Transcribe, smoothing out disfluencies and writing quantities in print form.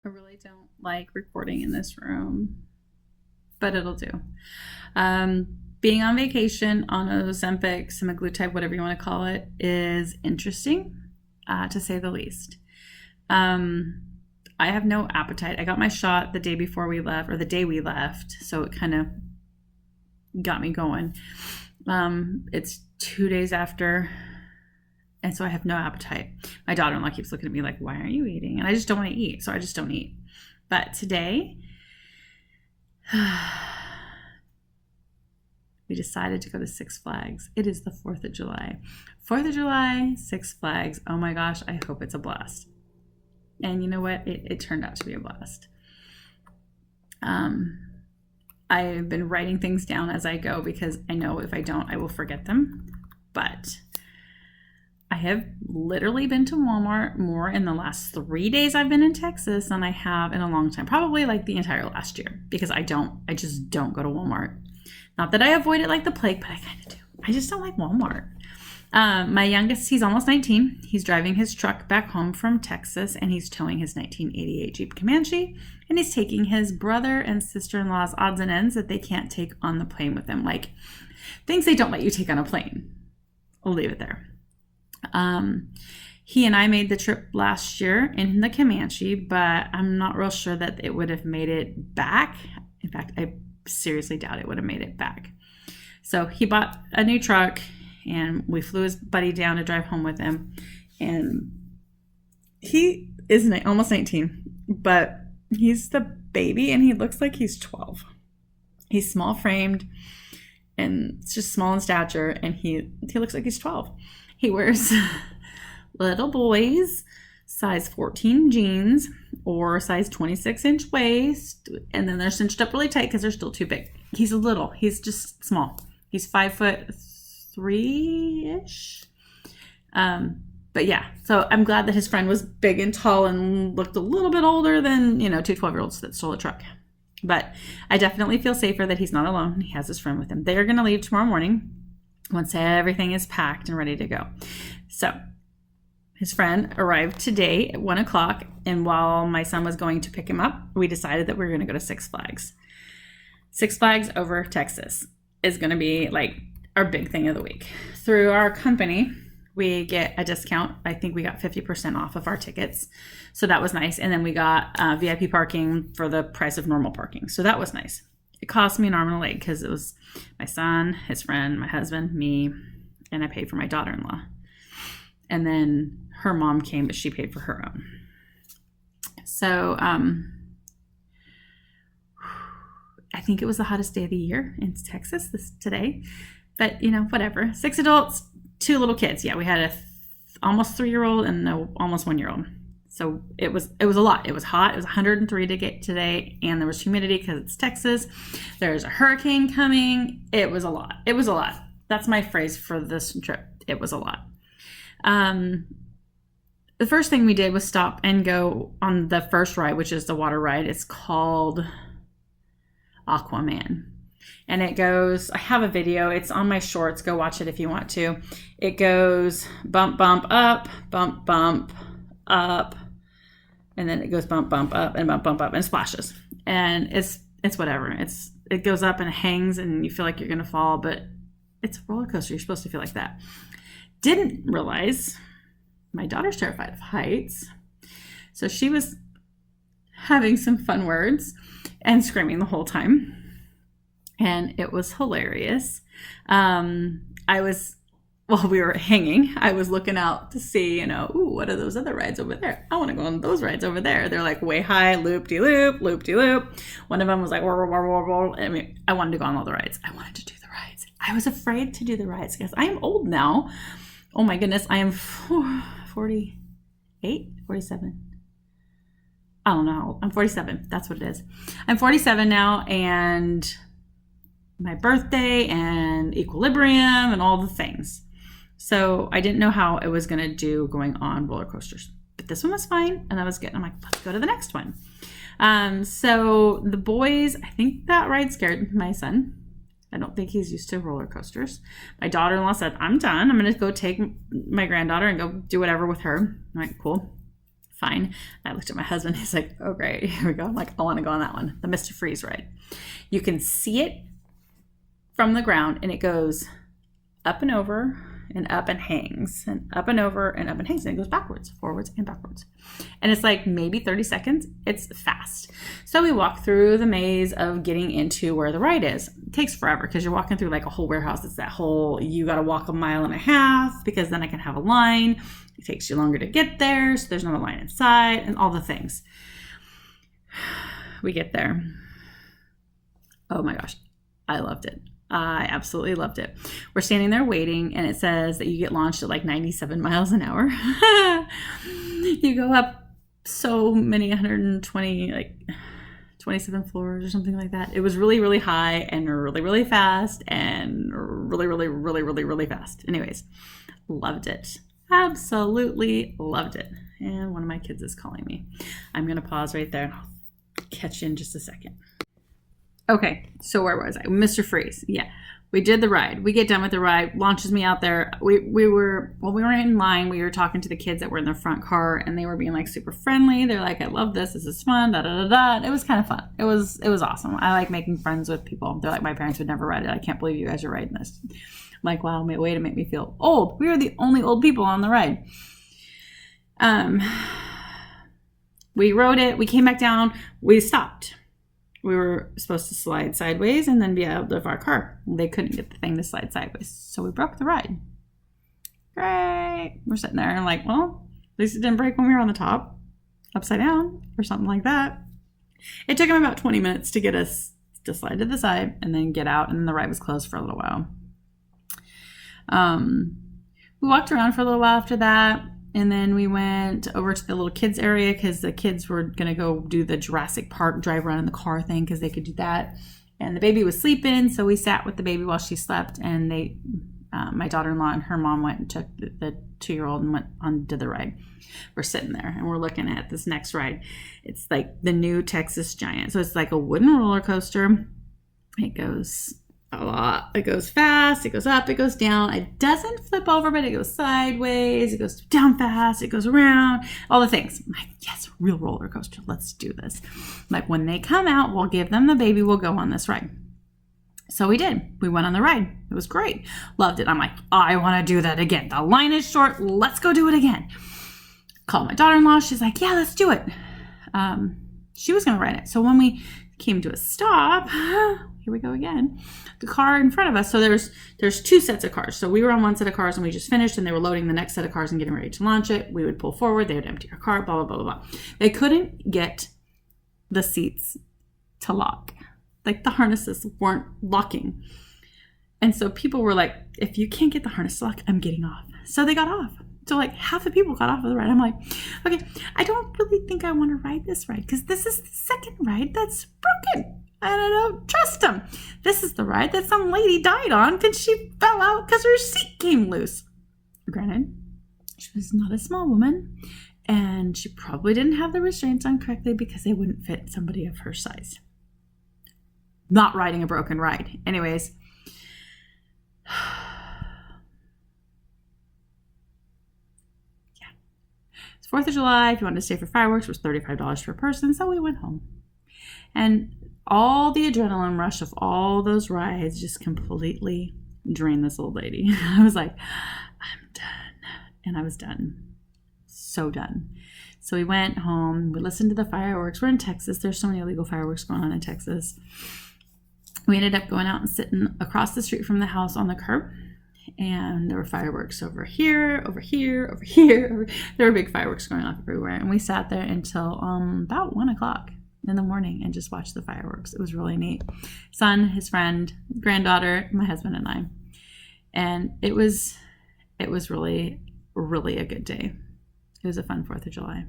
I really don't like recording in this room, but it'll do. Being on vacation on Ozempic, semaglutide, whatever you want to call it, is interesting, to say the least. I have no appetite. I got my shot the day before we left, or the day we left, so it kind of got me going. It's 2 days after, and so I have no appetite. My daughter-in-law keeps looking at me like, why aren't you eating? And I just don't want to eat, so I just don't eat. But today, we decided to go to Six Flags. It is the 4th of July. 4th of July, Six Flags. Oh my gosh, I hope it's a blast. And you know what? It turned out to be a blast. I've been writing things down as I go because I know if I don't, I will forget them. But I have literally been to Walmart more in the last 3 days I've been in Texas than I have in a long time. Probably like the entire last year, because I just don't go to Walmart. Not that I avoid it like the plague, but I kind of do. I just don't like Walmart. My youngest, he's almost 19. He's driving his truck back home from Texas, and he's towing his 1988 Jeep Comanche, and he's taking his brother and sister-in-law's odds and ends that they can't take on the plane with them, like things they don't let you take on a plane. I'll leave it there. He and I made the trip last year in the Comanche, but I'm not real sure that it would have made it back. In fact, I seriously doubt it would have made it back. So he bought a new truck, and we flew his buddy down to drive home with him. And he is almost 19, but he's the baby, and he looks like he's 12. He's small framed, and it's just small in stature, and he looks like he's 12. He wears little boys, size 14 jeans or size 26-inch waist, and then they're cinched up really tight because they're still too big. He's little. He's just small. He's 5'3" But yeah, so I'm glad that his friend was big and tall and looked a little bit older than, two 12-year-olds that stole a truck. But I definitely feel safer that he's not alone. He has his friend with him. They're going to leave tomorrow morning once everything is packed and ready to go. So his friend arrived today at 1 o'clock, and while my son was going to pick him up, we decided that we were going to go to Six Flags. Six Flags over Texas is going to be like our big thing of the week. Through our company, we get a discount. I think we got 50% off of our tickets. So that was nice. And then we got VIP parking for the price of normal parking. So that was nice. It cost me an arm and a leg because it was my son, his friend, my husband, me, and I paid for my daughter-in-law. And then her mom came, but she paid for her own. So I think it was the hottest day of the year in Texas today. But, whatever. 6 adults, 2 little kids. Yeah, we had a almost 3-year-old and an almost 1-year-old. So it was a lot. It was hot. It was 103 to get today, and there was humidity because it's Texas. There's a hurricane coming. It was a lot. It was a lot. That's my phrase for this trip. It was a lot. The first thing we did was stop and go on the first ride, which is the water ride. It's called Aquaman. And it goes, I have a video. It's on my shorts. Go watch it if you want to. It goes bump, bump, up, and then it goes bump, bump, up, and bump, bump, up, and splashes. And it's whatever. It goes up and it hangs, and you feel like you're going to fall, but it's a roller coaster. You're supposed to feel like that. Didn't realize my daughter's terrified of heights. So she was having some fun words and screaming the whole time. And it was hilarious. While we were hanging, I was looking out to see, ooh, what are those other rides over there? I want to go on those rides over there. They're like way high, loop-de-loop, loop-de-loop. One of them was like, whoa, whoa, whoa, whoa. I mean, I wanted to go on all the rides. I wanted to do the rides. I was afraid to do the rides because I am old now. Oh my goodness, I am 48, 47. I don't know. I'm 47. That's what it is. I'm 47 now, and my birthday and equilibrium and all the things. So I didn't know how it was going to do going on roller coasters. But this one was fine, and I'm like, let's go to the next one. So the boys, I think that ride scared my son. I don't think he's used to roller coasters. My daughter-in-law said, I'm done. I'm going to go take my granddaughter and go do whatever with her. I'm like, cool. Fine. I looked at my husband. He's like, oh, great. Here we go. I'm like, I want to go on that one. The Mr. Freeze ride. You can see it from the ground, and it goes up and over and up and hangs, and up and over and up and hangs, and it goes backwards, forwards, and backwards. And it's like maybe 30 seconds. It's fast. So we walk through the maze of getting into where the ride is. It takes forever because you're walking through like a whole warehouse. It's that whole, you got to walk 1.5 miles because then I can have a line. It takes you longer to get there, so there's not a line inside, and all the things. We get there. Oh my gosh, I loved it. I absolutely loved it. We're standing there waiting, and it says that you get launched at like 97 miles an hour. You go up so many 120, like 27 floors or something like that. It was really, really high and really, really fast and really, really, really, really, really fast. Anyways, loved it. Absolutely loved it. And one of my kids is calling me. I'm going to pause right there and I'll catch you in just a second. Okay, so where was I? Mr. Freeze. Yeah, we did the ride. We get done with the ride, launches me out there. We were in line, we were talking to the kids that were in the front car, and they were being like super friendly. They're like, I love this. This is fun. Da da da da. It was kind of fun. It was awesome. I like making friends with people. They're like, my parents would never ride it. I can't believe you guys are riding this. I'm like, wow, way to make me feel old. We were the only old people on the ride. We rode it. We came back down. We stopped. We were supposed to slide sideways and then be out of our car. They couldn't get the thing to slide sideways, so we broke the ride. Great. We're sitting there and like, well, at least it didn't break when we were on the top, upside down or something like that. It took them about 20 minutes to get us to slide to the side and then get out, and then the ride was closed for a little while. We walked around for a little while after that. And then we went over to the little kids area because the kids were going to go do the Jurassic Park drive around in the car thing because they could do that. And the baby was sleeping, so we sat with the baby while she slept. And my daughter-in-law and her mom went and took the 2-year-old and went on to the ride. We're sitting there and we're looking at this next ride. It's like the new Texas Giant. So it's like a wooden roller coaster. It goes a lot. It goes fast, it goes up, it goes down. It doesn't flip over, but it goes sideways, it goes down fast, it goes around, all the things. I'm like, yes, real roller coaster. Let's do this. Like when they come out, we'll give them the baby, we'll go on this ride. So we did. We went on the ride. It was great. Loved it. I'm like, I want to do that again. The line is short. Let's go do it again. Called my daughter-in-law. She's like, yeah, let's do it. She was going to ride it. So when we came to a stop, here we go again, the car in front of us. So there's 2 sets of cars. So we were on one set of cars and we just finished, and they were loading the next set of cars and getting ready to launch it. We would pull forward, they would empty our car, blah, blah, blah, blah, blah. They couldn't get the seats to lock. Like the harnesses weren't locking. And so people were like, if you can't get the harness to lock, I'm getting off. So they got off. So like half the people got off of the ride. I'm like, okay, I don't really think I want to ride this ride because this is the second ride that's broken. And I don't trust them. This is the ride that some lady died on because she fell out because her seat came loose. Granted, she was not a small woman, and she probably didn't have the restraints on correctly because they wouldn't fit somebody of her size. Not riding a broken ride. Anyways. Yeah. It's 4th of July. If you wanted to stay for fireworks, it was $35 per person, so we went home. And all the adrenaline rush of all those rides just completely drained this old lady. I was like, I'm done. And I was done. So done. So we went home. We listened to the fireworks. We're in Texas. There's so many illegal fireworks going on in Texas. We ended up going out and sitting across the street from the house on the curb. And there were fireworks over here, over here, over here. There were big fireworks going off everywhere. And we sat there until about 1 o'clock in the morning and just watched the fireworks. It was really neat. Son, his friend, granddaughter, my husband, and I. And it was really, really a good day. It was a fun 4th of July.